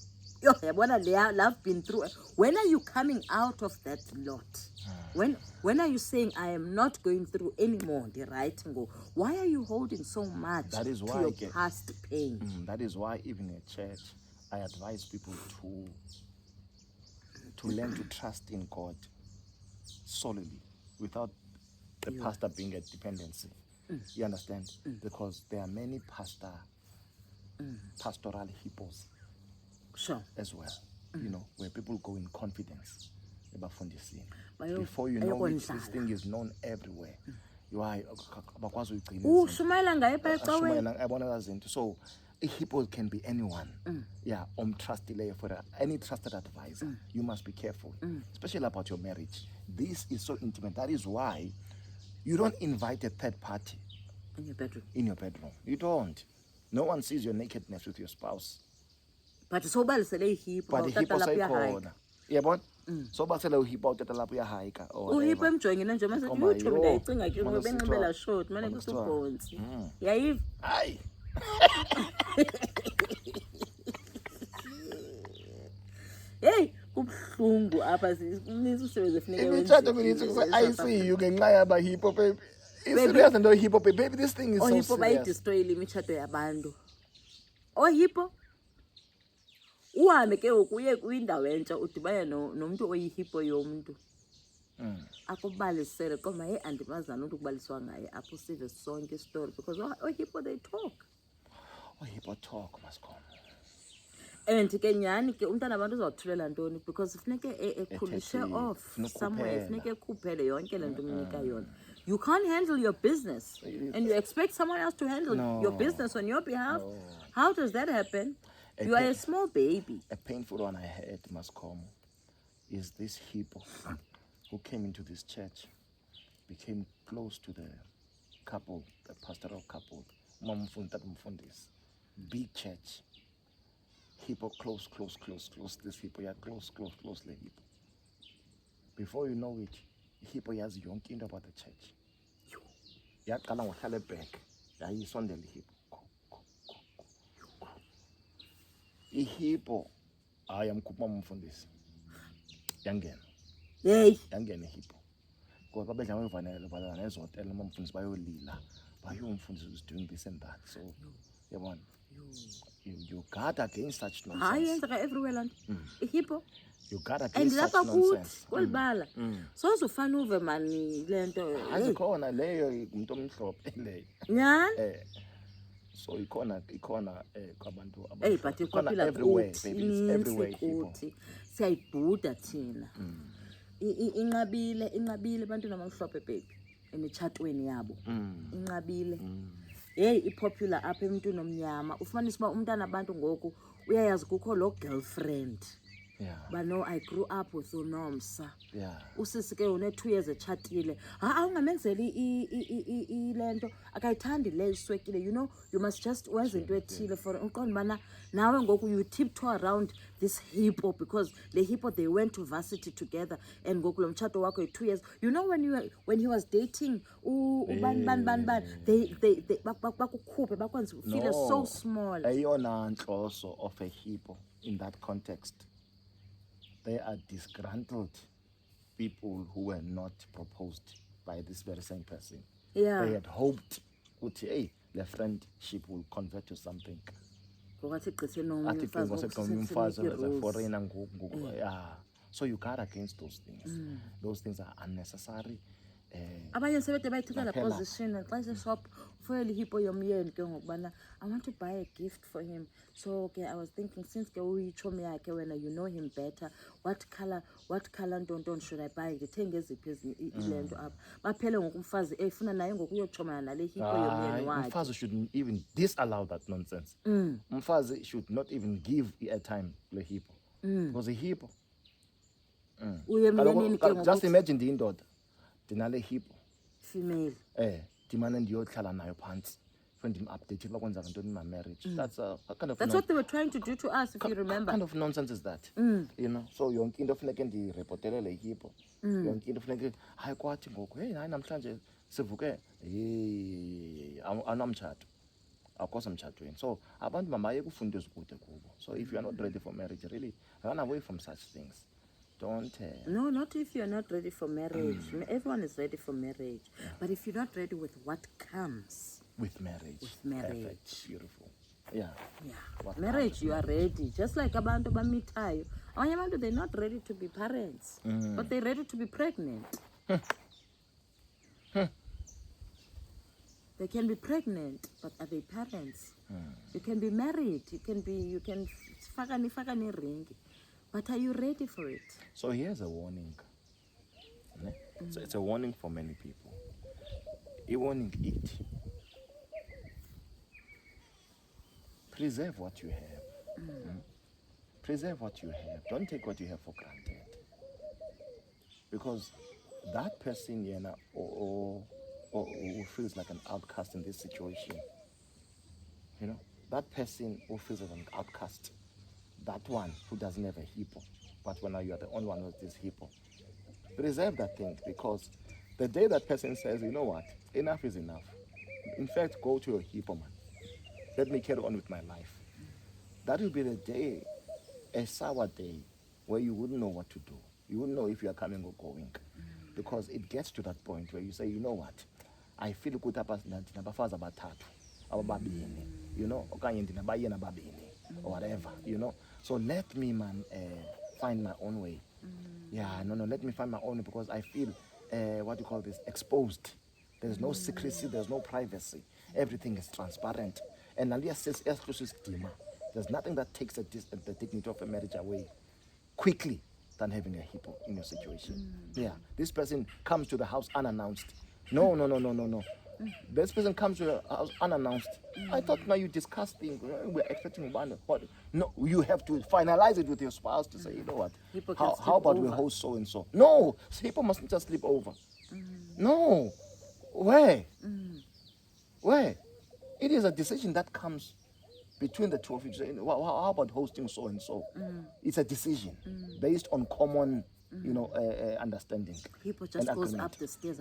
I've been through. When are you coming out of that lot? When are you saying I am not going through anymore? The right go. Why are you holding so much That is why to your past pain? That is why even in church, I advise people to learn to trust in God solely, without the pastor being a dependency. You understand? Because there are many pastoral hippos as well. You know, where people go in confidence about funding. Before you know it, this thing is known everywhere. You are so a hippo can be anyone. Yeah, for any trusted advisor. You must be careful, especially about your marriage. This is so intimate. That is why you don't invite a third party in your bedroom. You don't. No one sees your nakedness with your spouse. But so bad say hippo. But the hippo say khona. Yabona? So basele uhippo utata lapho uyahike or uhippo emjongile nje mase YouTube ndayicinga ke ngoba benqibela short manje kusubhonsi. Yayiva? Hayi. Hey, kubhlungu apha umsebenzi efuneka wenze. Imitshato mina I see you ngenxa yaba hippo baby. It's serious and hippo baby. This thing is so serious. Hippo bayidestroy imitshato yabantu. Hippo uhambe ke ukuye kwindawo entsha udibane nomuntu oyihippo yomuntu. Akubalisele kodwa andibazana ukuthi kubaliswa ngaye apho sive sonke story because hippo they talk. Hippo talk must come. And ke nyani ke umntana abantu uzawuthulela ntoni because funeke ekhulishe off somewhere funeke ekhuphele yonke lento umnika yona. You can't handle your business and you expect someone else to handle your business on your behalf. How does that happen? You are a small baby. A painful one I heard must come is this hippo who came into this church, became close to the couple, the pastoral couple, big church. Hippo close. This hippo, closely hippo. Before you know it, hippo has yonke into about the church. Yaqala ngohlala back. Yayisondela hippo. Ihippo ayamkhupha umfundisi. Yangena. Yangena ihippo. Ngoba bedla ngoyivanele balana nezotela umfundisi bayolila. Bayomfundisi is doing this and that. So, yabona. You guard against such nonsense. Hayi yenzeka everywhere land. Ihippo. You guard against such nonsense. Kwelibala. So uzofana uve mani lento. Azikhona leyo umuntu omhlophe leyo. Nyani? So ikona kwabantu abantu. But ikhona everywhere baby, everywhere people. Siyayibhuda thina. Inqabile abantu namhlophe baby emitshatweni yabo. Inqabile. Hey, ipopular apha emntwini omnyama. Ufumanisa uba umntana abantu ngoku uyayazi kukho lo girlfriend. Yeah. But no, I grew up with uNomsa. Yeah. Usisi ke une 2 years echatile. Awungamenzeli ilento akayithandi le iswekile. You know, you must just wenza into ethile for uqonda bana nawe ngoku you tiptoe around this hippo because the hippo they went to varsity together and ngoku lo mtshato wakho 2 years. You know when he was dating ban they bakukhuphe bakwenza feel so small. Eyona nhloso of a hippo in that context. They are disgruntled people who were not proposed by this very same person. Yeah. They had hoped, hey, their friendship will convert to something. ngokuthi igqithe nomnye athi umfazi ngosegqonya umfazi as a foreigner yeah. So you guard against those things. Those things are unnecessary. Abanye sebede bayithatha la position xa iseshop ufuyele ihippo yomyeni ke ngokubana I want to buy a gift for him. So ke I was thinking since ke uyitshomi yakhe wena you know him better, what color ntonton should I buy, ndithenge eziphi ile nto apha baphele ngoku umfazi efuna naye ngokuyotshomana nale hippo yomyeni wakhe. Umfazi shouldn't even disallow that nonsense. Umfazi should not even give airtime le hippo because the hippo just imagine ndiyindoda ndinale hippo female ndimane ndiyohlala nayo phantsi for ndim-update uba kwenzeka ntoni in my marriage. That's what they were trying to do to us, if you remember. Kind of nonsense is that? You know, so yonke into funeke ndirepotele le hippo, yonke into funeke hayi kwathi ngoku hey hayi namhlanje sivuke anamtshato akukho semtshatweni. So abantu mabaye kufunda ezikude kubo. So if you are not ready for marriage, really run away from such things. Don't no, not if you're not ready for marriage. Everyone is ready for marriage, but if you're not ready with what comes with marriage. Perfect. Beautiful. Yeah. What marriage you are ready, just like abantu bamithayo. Abanye abantu they're not ready to be parents, but they're ready to be pregnant. They can be pregnant, but are they parents? You can be married, you can fakani ring, but are you ready for it? So here's a warning. So it's a warning for many people. A warning it. Preserve what you have. Preserve what you have. Don't take what you have for granted. Because that person, or who feels like an outcast in this situation, that person who feels like an outcast, that one who doesn't have a hippo, but when you are the only one with this hippo, preserve that thing, because the day that person says, you know what, enough is enough. In fact, go to your hippo, man. Let me carry on with my life. That will be the day, a sour day, where you wouldn't know what to do. You wouldn't know if you are coming or going. Because it gets to that point where you say, you know what, I feel good about ndinabafazi abathathu ababini, okanye ndinabayeni ababini, or whatever, So let me, man, find my own way. Let me find my own way, because I feel, exposed. There's no secrecy, there's no privacy. Everything is transparent. And there's nothing that takes the dignity of a marriage away quickly than having a hippo in your situation. This person comes to the house unannounced. No. This person comes to the house unannounced. I thought now you discussed things. We're expecting one. No, you have to finalize it with your spouse to say, you know what? How about we host so and so? No, hippo mustn't just sleep over. No, where? It is a decision that comes between the two of you. How about hosting so and so? It's a decision based on common, understanding. Hippo just goes agreement. Up the stairs.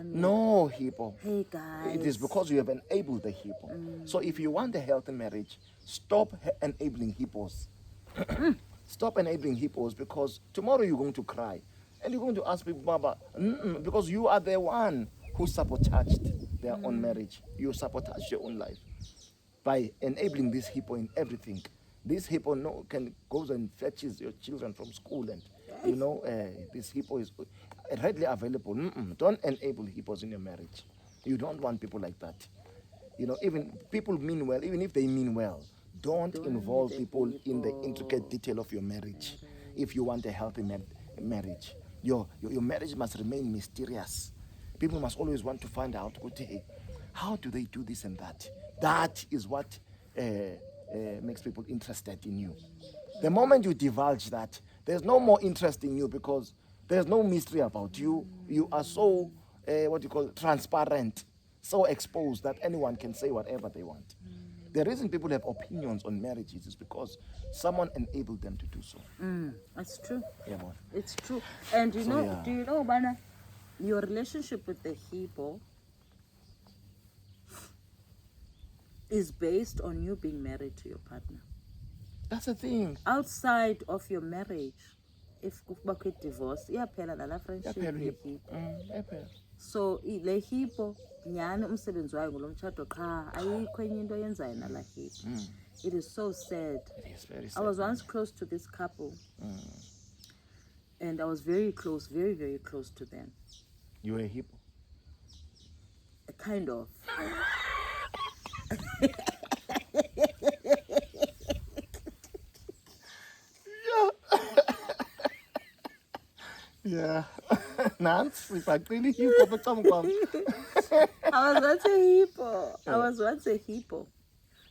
No, hippo. Hey guys. It is because you have enabled the hippo. So if you want a healthy marriage, stop enabling hippos. Stop enabling hippos, because tomorrow you're going to cry and you're going to ask people, Baba, because you are the one who sabotaged their own marriage. You sabotaged your own life by enabling this hippo in everything. This hippo goes and fetches your children from school, and this hippo is readily available. Don't enable hippos in your marriage. You don't want people like that. Even people mean well, even if they mean well, don't involve people in the intricate detail of your marriage. If you want a healthy marriage, your marriage must remain mysterious. People must always want to find out, hey, how do they do this and that? That is what makes people interested in you. The moment you divulge that, there's no more interest in you, because there's no mystery about you. You are so, transparent, so exposed that anyone can say whatever they want. The reason people have opinions on marriages is because someone enabled them to do so. That's true. Yeah, boy. It's true. And do you know, Bana, your relationship with the hippo is based on you being married to your partner. That's the thing. Outside of your marriage, if you divorce, iyaphela nala friendship le-hippo. So le hippo nyhani umsebenzi wayo ngolomtshato qha ayikho enye into yenzayo nala hippo. It is so sad. It is very I sad. was once close to this couple, and I was very close, very, very close to them. You were a hippo? Kind of. Yeah. Nancy, if I really hippo, but some come. I was once a hippo. I was once a hippo.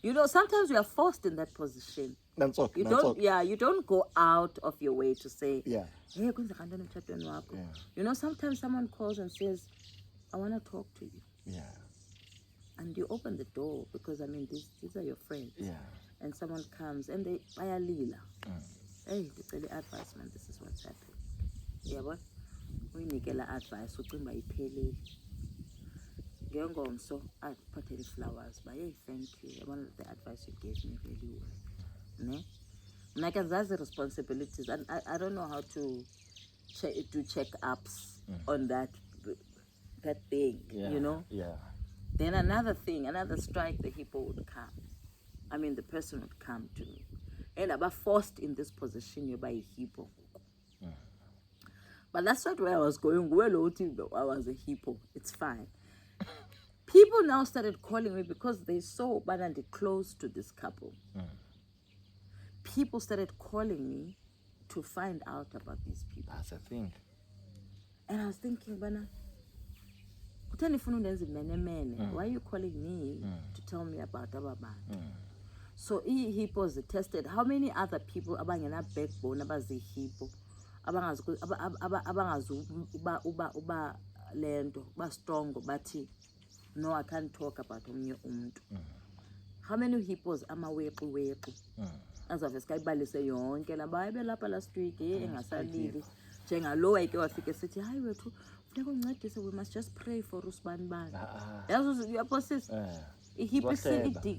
You know, sometimes we are forced in that position. That's okay. You don't, yeah, you don't go out of your way to say, Yeah. hey, kwenza kanjani emshadweni wakho? Yeah. You know, sometimes someone calls and says, I want to talk to you. Yeah. And you open the door because, I mean, these are your friends. Yeah. And someone comes and they bayalila. Hey, ngicela advice, man, this is what's happening. Yeah, what? Uyinikela advice, ucimba iphelile. Ngengomso, I put the flowers, but hey, thank you. One of the advice you gave me really well. Ne? And I can that's the responsibilities, and I don't know how to do check-ups on that thing, Yeah. you know? Yeah. Then another thing, another strike, the hippo would come. I mean, the person would come to me. And I was forced in this position, you're by a hippo. But that's not where I was going. Well, I was a hippo. It's fine. People now started calling me because they saw Banandi close to this couple. People started calling me to find out about these people. That's a thing. And I was thinking, Bana, why are you calling me to tell me about Ababa? So hippos tested how many other people abangena backbone abazi hippo abangazi uba lento ba strong bathi no, I can't talk about omnye umuntu. How many hippos amawequ azave skayibalise yonke laba belapha last week engasalili njengalo wayeke wafike sithi hayi wethu funeka uncedise, we must just pray for usibani bani yazo yaphosisi ihipisi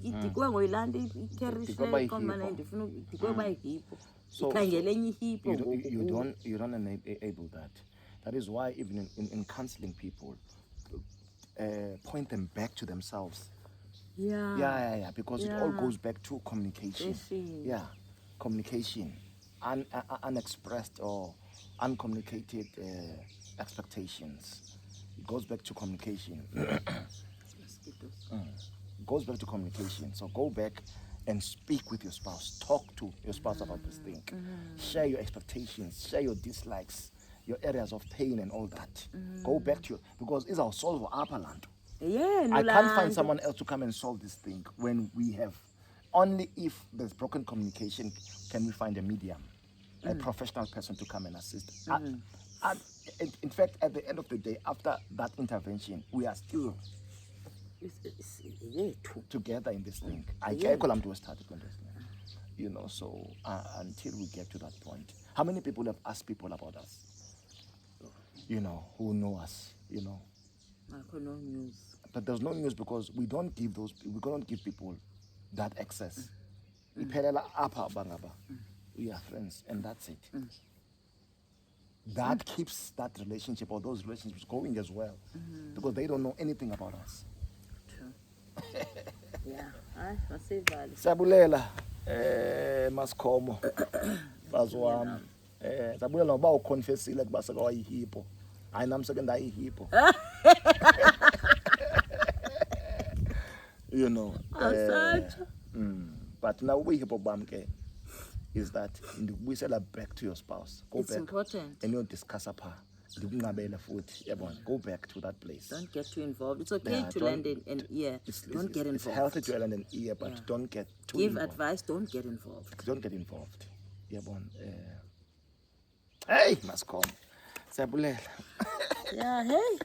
idikwe ngoyilanda icarry komana ndifuna idikwe ba ihippo ikhangele enye ihippo you don't enable that. That is why even in counseling people, point them back to themselves. Yeah, because it all goes back to communication. Yeah, communication, unexpressed or uncommunicated expectations. It goes back to communication. Goes back to communication. So go back and speak with your spouse. Talk to your spouse about this thing. Share your expectations. Share your dislikes, your areas of pain and all that. Go back to because it's our solve for upper land. Yeah, I can't find someone else to come and solve this thing when we have. Only if there's broken communication can we find a medium, a professional person to come and assist. In fact, at the end of the day, after that intervention, we are still together in this thing. I can't call them to start it on this thing. You know, so until we get to that point. How many people have asked people about us? You know, who know us, you know. No news. But there's no news because we don't give people that access. We are friends and that's it. That keeps that relationship or those relationships going as well. Because they don't know anything about us. True. Yeah. Masivali. Sabulela Maskomo. Bazwami. Sabulela ngoba uconfessile kuba seka wayihippo. Hayi nami seke ndayihippo. You know. But now we hippo bamke is that we sell back to your spouse. Go it's back. Important. And you discuss apha. Go back to that place. Don't get too involved. It's okay to lend an ear. Don't get involved. It's healthy to lend an ear, but don't get too Give involved. advice, don't get involved. Don't get involved. Hey, must come. Sabulela. Yeah, hey.